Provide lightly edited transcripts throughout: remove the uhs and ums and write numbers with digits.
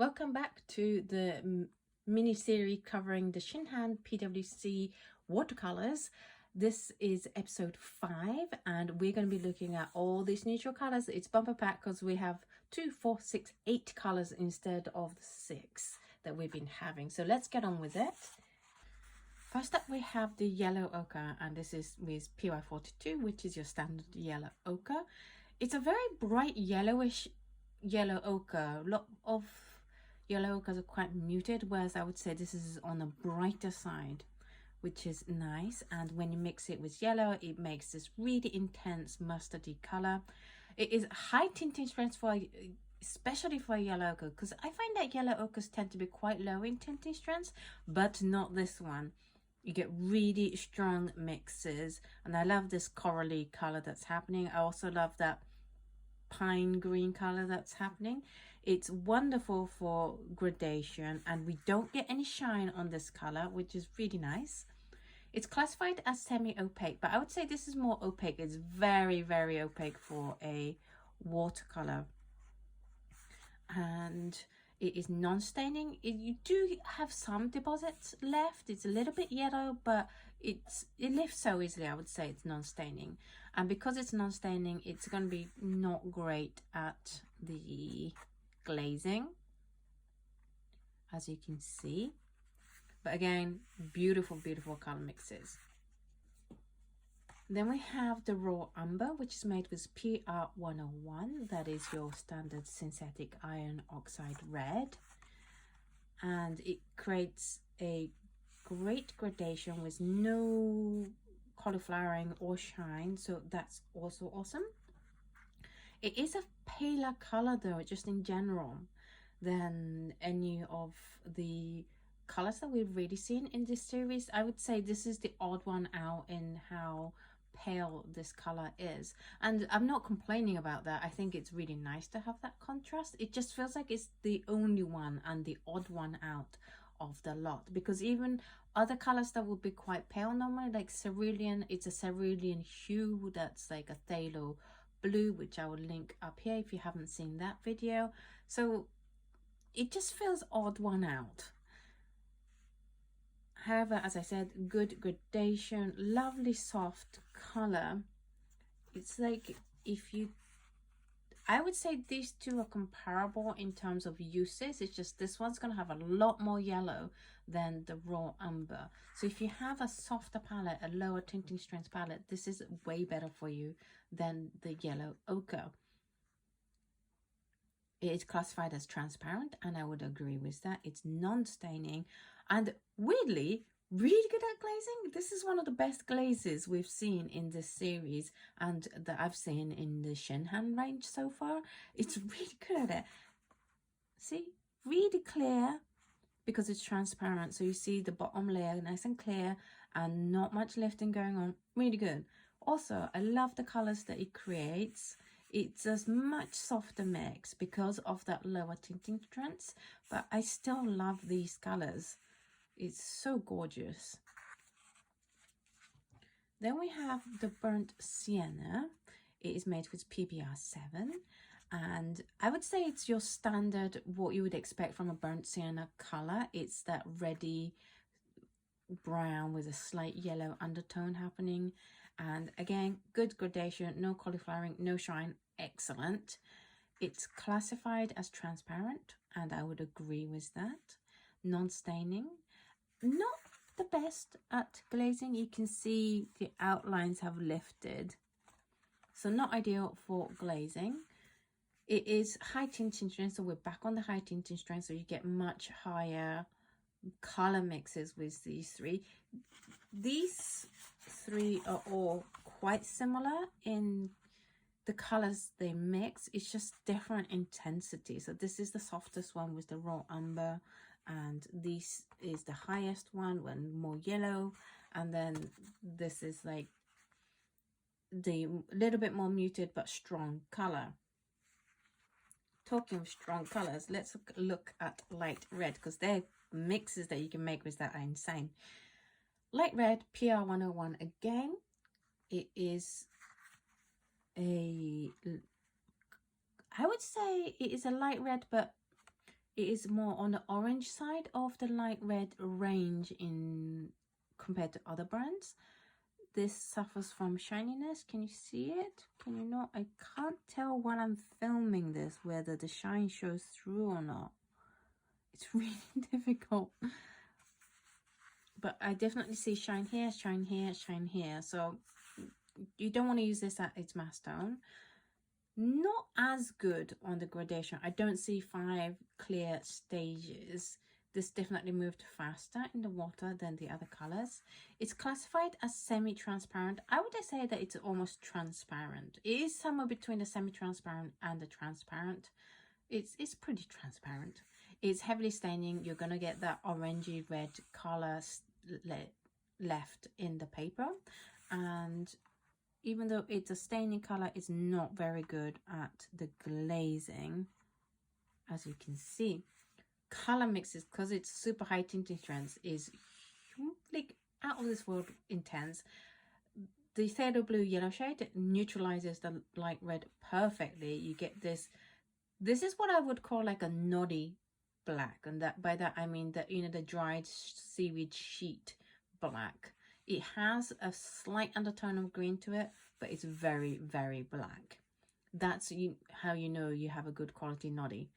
Welcome back to the mini series covering the Shinhan PwC watercolors. This is episode 5 and we're going to be looking at all these neutral colors. It's bumper pack because we have 2, 4, 6, 8 colors instead of the 6 that we've been having. So let's get on with it. First up, we have the yellow ochre, and this is with PY42, which is your standard yellow ochre. It's a very bright yellowish yellow ochre. A lot of yellow ochres are quite muted, whereas I would say this is on the brighter side, which is nice. And when you mix it with yellow, it makes this really intense mustardy color. It is high tinting strength for especially for yellow ochre, because I find that yellow ochres tend to be quite low in tinting strength, but not this one. You get really strong mixes, and I love this corally color that's happening. I also love that pine green color that's happening. It's wonderful for gradation, and we don't get any shine on this color, which is really nice. It's classified as semi-opaque, but I would say this is more opaque. It's very, very opaque for a watercolor, and it is non-staining. You do have some deposits left. It's a little bit yellow, but it lifts so easily. I would say it's non-staining, and because it's non-staining, it's going to be not great at the glazing, as you can see. But again, beautiful color mixes. Then we have the raw umber, which is made with PR101. That is your standard synthetic iron oxide red. And it creates a great gradation with no cauliflowering or shine. So that's also awesome. It is a paler color though, just in general, than any of the colors that we've really seen in this series. I would say this is the odd one out in how pale this color is, and I'm not complaining about that. I think it's really nice to have that contrast. It just feels like it's the only one and the odd one out of the lot, because even other colors that would be quite pale normally, like cerulean, it's a cerulean hue that's like a phthalo blue, which I will link up here if you haven't seen that video. So it just feels odd one out. However, as I said, good gradation, lovely soft color. It's like, I would say these two are comparable in terms of uses. It's just this one's going to have a lot more yellow than the raw umber. So if you have a softer palette, a lower tinting strength palette, this is way better for you than the yellow ochre. It is classified as transparent, and I would agree with that. It's non-staining, and weirdly, really good at glazing. This is one of the best glazes we've seen in this series, and that I've seen in the Shinhan range so far. It's really good at it. See, really clear because it's transparent. So you see the bottom layer nice and clear and not much lifting going on. Really good. Also, I love the colors that it creates. It's a much softer mix because of that lower tinting strength, but I still love these colors. It's so gorgeous. Then we have the burnt sienna. It is made with PBR7, and I would say it's your standard, what you would expect from a burnt sienna color. It's that reddy brown with a slight yellow undertone happening, and again, good gradation, no cauliflowering, no shine, excellent. It's classified as transparent, and I would agree with that. Non-staining, not the best at glazing. You can see the outlines have lifted, so not ideal for glazing. It is high tinting strength, so we're back on the high tinting strength, so you get much higher color mixes with these three. These three are all quite similar in the colors they mix. It's just different intensity. So this is the softest one with the raw umber, and this is the highest one when more yellow, and then this is like the little bit more muted but strong color. Talking of strong colors, let's look at light red, because they're mixes that you can make with that are insane. Light red, PR101 again. It is I would say it is a light red, but it is more on the orange side of the light red range in compared to other brands. This suffers from shininess. Can you see it? Can you not? I can't tell while I'm filming this whether the shine shows through or not. It's really difficult. But I definitely see shine here, shine here, shine here. So you don't want to use this at its mass tone. Not as good on the gradation. I don't see 5 clear stages. This definitely moved faster in the water than the other colors. It's classified as semi-transparent. I would say that it's almost transparent. It is somewhere between the semi-transparent and the transparent. It's pretty transparent. It's heavily staining. You're gonna get that orangey red color left in the paper, and even though it's a staining color, it's not very good at the glazing, as you can see. Color mixes, because it's super high tinting strength, is like out of this world intense. The Phthalo Blue yellow shade neutralizes the light red perfectly. You get this is what I would call like a noddy black, and that by that I mean that, you know, the dried seaweed sheet black. It has a slight undertone of green to it, but it's very, very black. That's how you know you have a good quality noddy.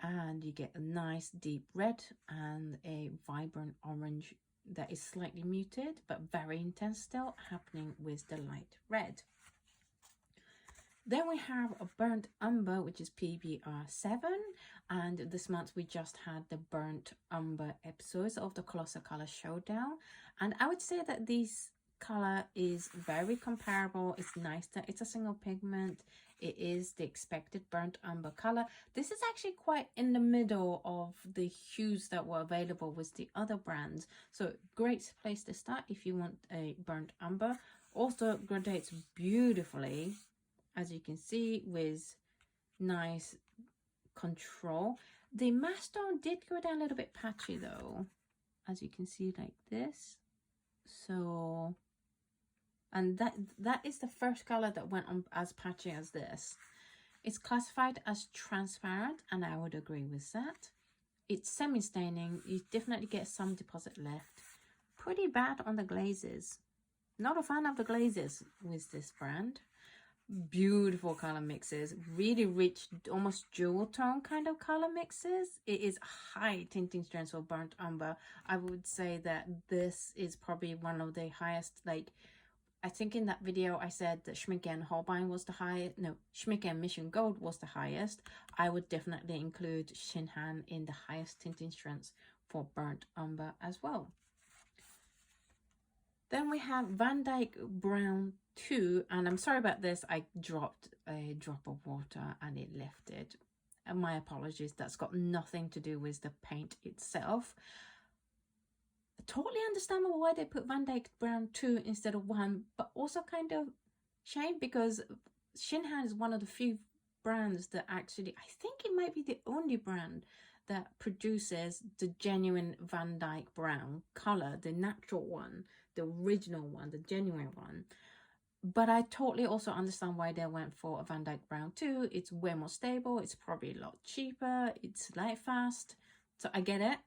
And you get a nice deep red and a vibrant orange that is slightly muted but very intense still happening with the light red. Then we have a burnt umber, which is PBR7, and this month we just had the burnt umber episodes of the Colossal Color Showdown, and I would say that this color is very comparable. It's nice that it's a single pigment. It is the expected burnt umber color. This is actually quite in the middle of the hues that were available with the other brands, so great place to start if you want a burnt umber. Also gradates beautifully, as you can see, with nice control. The mass tone did go down a little bit patchy though, as you can see, like this. So, and that is the first color that went on as patchy as this. It's classified as transparent, and I would agree with that. It's semi-staining. You definitely get some deposit left. Pretty bad on the glazes. Not a fan of the glazes with this brand. Beautiful color mixes, really rich, almost jewel tone kind of color mixes. It is high tinting strength for burnt umber. I would say that this is probably one of the highest. Like, I think in that video I said that Schmincke and Holbein was the highest. No, Schmincke and Mission Gold was the highest. I would definitely include Shinhan in the highest tinting strengths for burnt umber as well. Then we have Van Dyke Brown 2, and I'm sorry about this, I dropped a drop of water and it lifted. And my apologies, that's got nothing to do with the paint itself. Totally understandable why they put Van Dyke Brown 2 instead of 1, but also kind of shame, because Shinhan is one of the few brands that actually, I think it might be the only brand that produces the genuine Van Dyke Brown color, the natural one, the original one, the genuine one. But I totally also understand why they went for a Van Dyke Brown 2. It's way more stable. It's probably a lot cheaper. It's light fast. So I get it,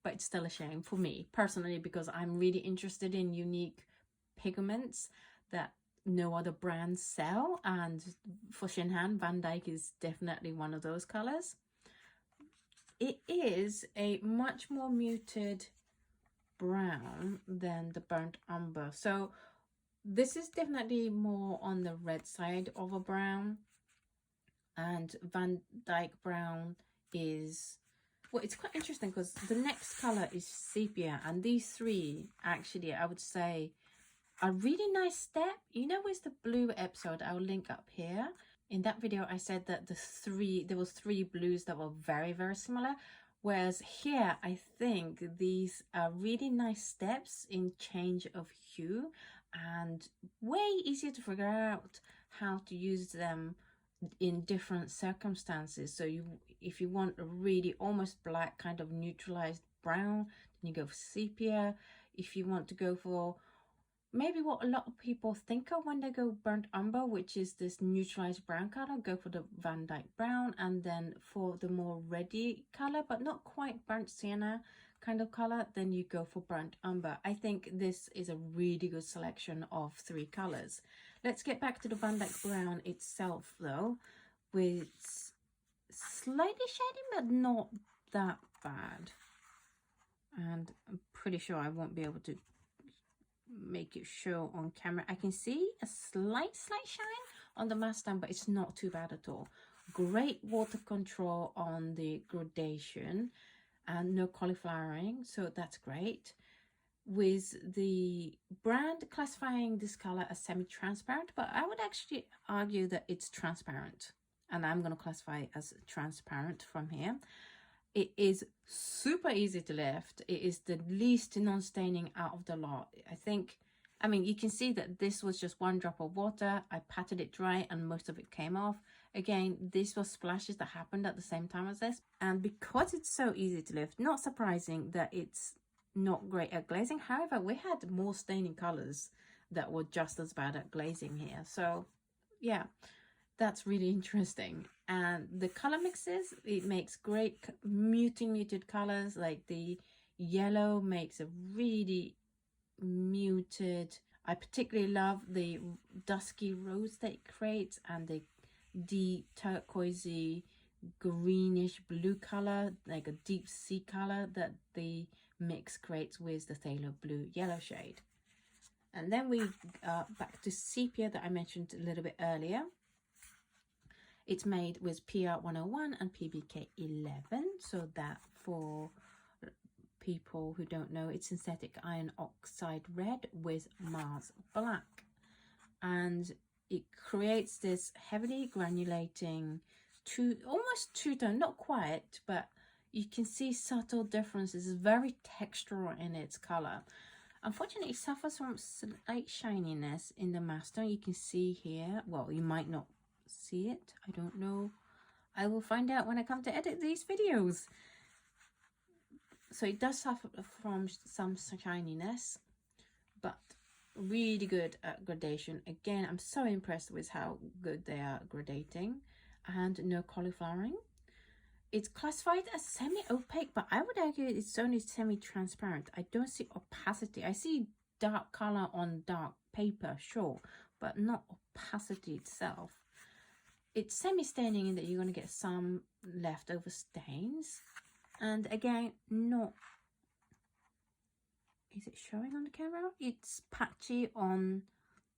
but it's still a shame for me personally, because I'm really interested in unique pigments that no other brands sell. And for Shinhan, Van Dyke is definitely one of those colors. It is a much more muted brown than the burnt umber. So this is definitely more on the red side of a brown, and Van Dyke Brown is, well, it's quite interesting because the next color is sepia, and these three actually, I would say, a really nice step. You know, with the blue episode, I'll link up here. In that video, I said that there was 3 blues that were very, very similar. Whereas here, I think these are really nice steps in change of hue, and way easier to figure out how to use them in different circumstances. So if you want a really almost black kind of neutralized brown, then you go for sepia. If you want to go for maybe what a lot of people think of when they go burnt umber, which is this neutralized brown color, go for the Van Dyke brown, and then for the more reddy color, but not quite burnt sienna kind of color, then you go for burnt umber. I think this is a really good selection of 3 colors. Let's get back to the Van Dyke brown itself though, with slightly shady, but not that bad. And I'm pretty sure I won't be able to make it show on camera. I can see a slight shine on the Mustang, but it's not too bad at all. Great water control on the gradation and no cauliflowering, so that's great. With the brand classifying this color as semi-transparent, but I would actually argue that it's transparent, and I'm going to classify it as transparent from here. It is super easy to lift. It is the least non-staining out of the lot. I mean, you can see that this was just 1 drop of water. I patted it dry and most of it came off. Again, these were splashes that happened at the same time as this. And because it's so easy to lift, not surprising that it's not great at glazing. However, we had more staining colors that were just as bad at glazing here. So yeah, that's really interesting. And the color mixes, it makes great muted colors. Like the yellow makes a really muted. I particularly love the dusky rose that it creates, and the deep turquoisey greenish blue color, like a deep sea color that the mix creates with the phthalo blue yellow shade. And then we back to sepia that I mentioned a little bit earlier. It's made with PR 101 and PBK 11, so that for people who don't know, it's synthetic iron oxide red with Mars black, and it creates this heavily granulating almost two-tone, not quite, but you can see subtle differences. It's very textural in its color. Unfortunately, it suffers from slight shininess in the master. You can see here, well, you might not see it, I don't know, I will find out when I come to edit these videos. So it does suffer from some shininess, but really good at gradation. Again, I'm so impressed with how good they are gradating, and no cauliflowering. It's classified as semi-opaque, but I would argue it's only semi-transparent. I don't see opacity. I see dark color on dark paper, sure, but not opacity itself. It's semi-staining in that you're going to get some leftover stains. And again, not... Is it showing on the camera? It's patchy on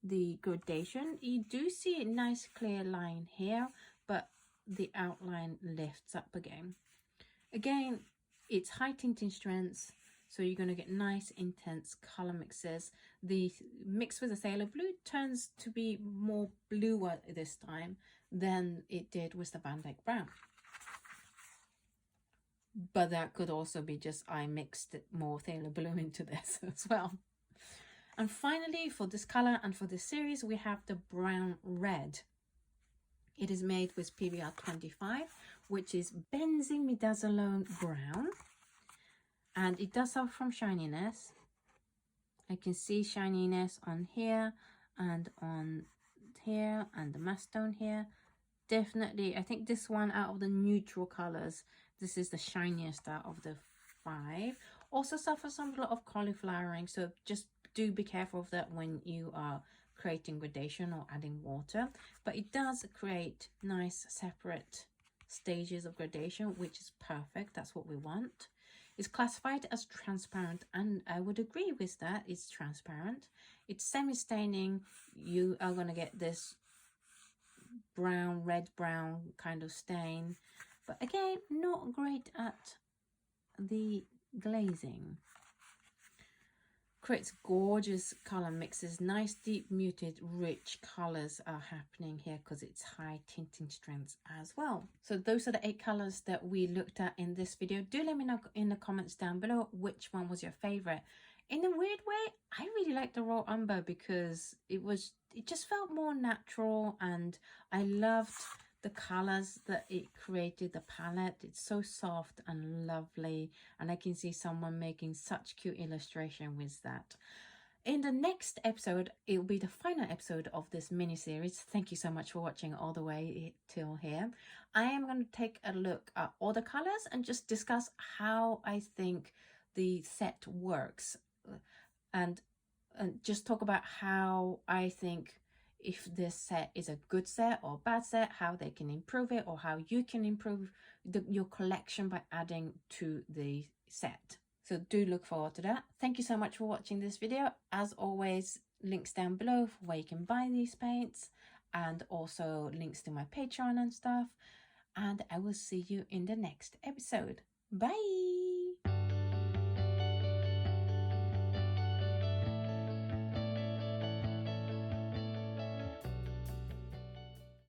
the gradation. You do see a nice clear line here, but the outline lifts up again. Again, it's high tinting strengths, so you're going to get nice intense color mixes. The mix with the phthalo blue turns to be more bluer this time than it did with the Van Dyke brown. But that could also be just I mixed more phthalo blue into this as well. And finally, for this color and for this series, we have the brown red. It is made with PBR 25, which is benzene midazoline brown, and it does suffer from shininess. I can see shininess on here and on here and the mastone here. Definitely, I think this one out of the neutral colors, this is the shiniest out of the 5. Also suffers from a lot of cauliflowering, so just do be careful of that when you are creating gradation or adding water. But it does create nice separate stages of gradation, which is perfect. That's what we want. It's classified as transparent, and I would agree with that. It's transparent. It's semi-staining. You are going to get this brown, red brown kind of stain, but again, not great at the glazing. Creates gorgeous color mixes. Nice deep muted rich colors are happening here because it's high tinting strengths as well. So those are the 8 colors that we looked at in this video. Do let me know in the comments down below which one was your favorite. In a weird way, I really like the raw umber because it just felt more natural, and I loved the colors that it created, the palette. It's so soft and lovely, and I can see someone making such cute illustration with that. in the next episode, it will be the final episode of this mini series. Thank you so much for watching all the way till here. I am going to take a look at all the colors and just discuss how I think the set works, and just talk about how I think if this set is a good set or bad set, how they can improve it, or how you can improve your collection by adding to the set. So do look forward to that. Thank you so much for watching this video. As always, links down below for where you can buy these paints, and also links to my Patreon and stuff. And I will see you in the next episode. Bye!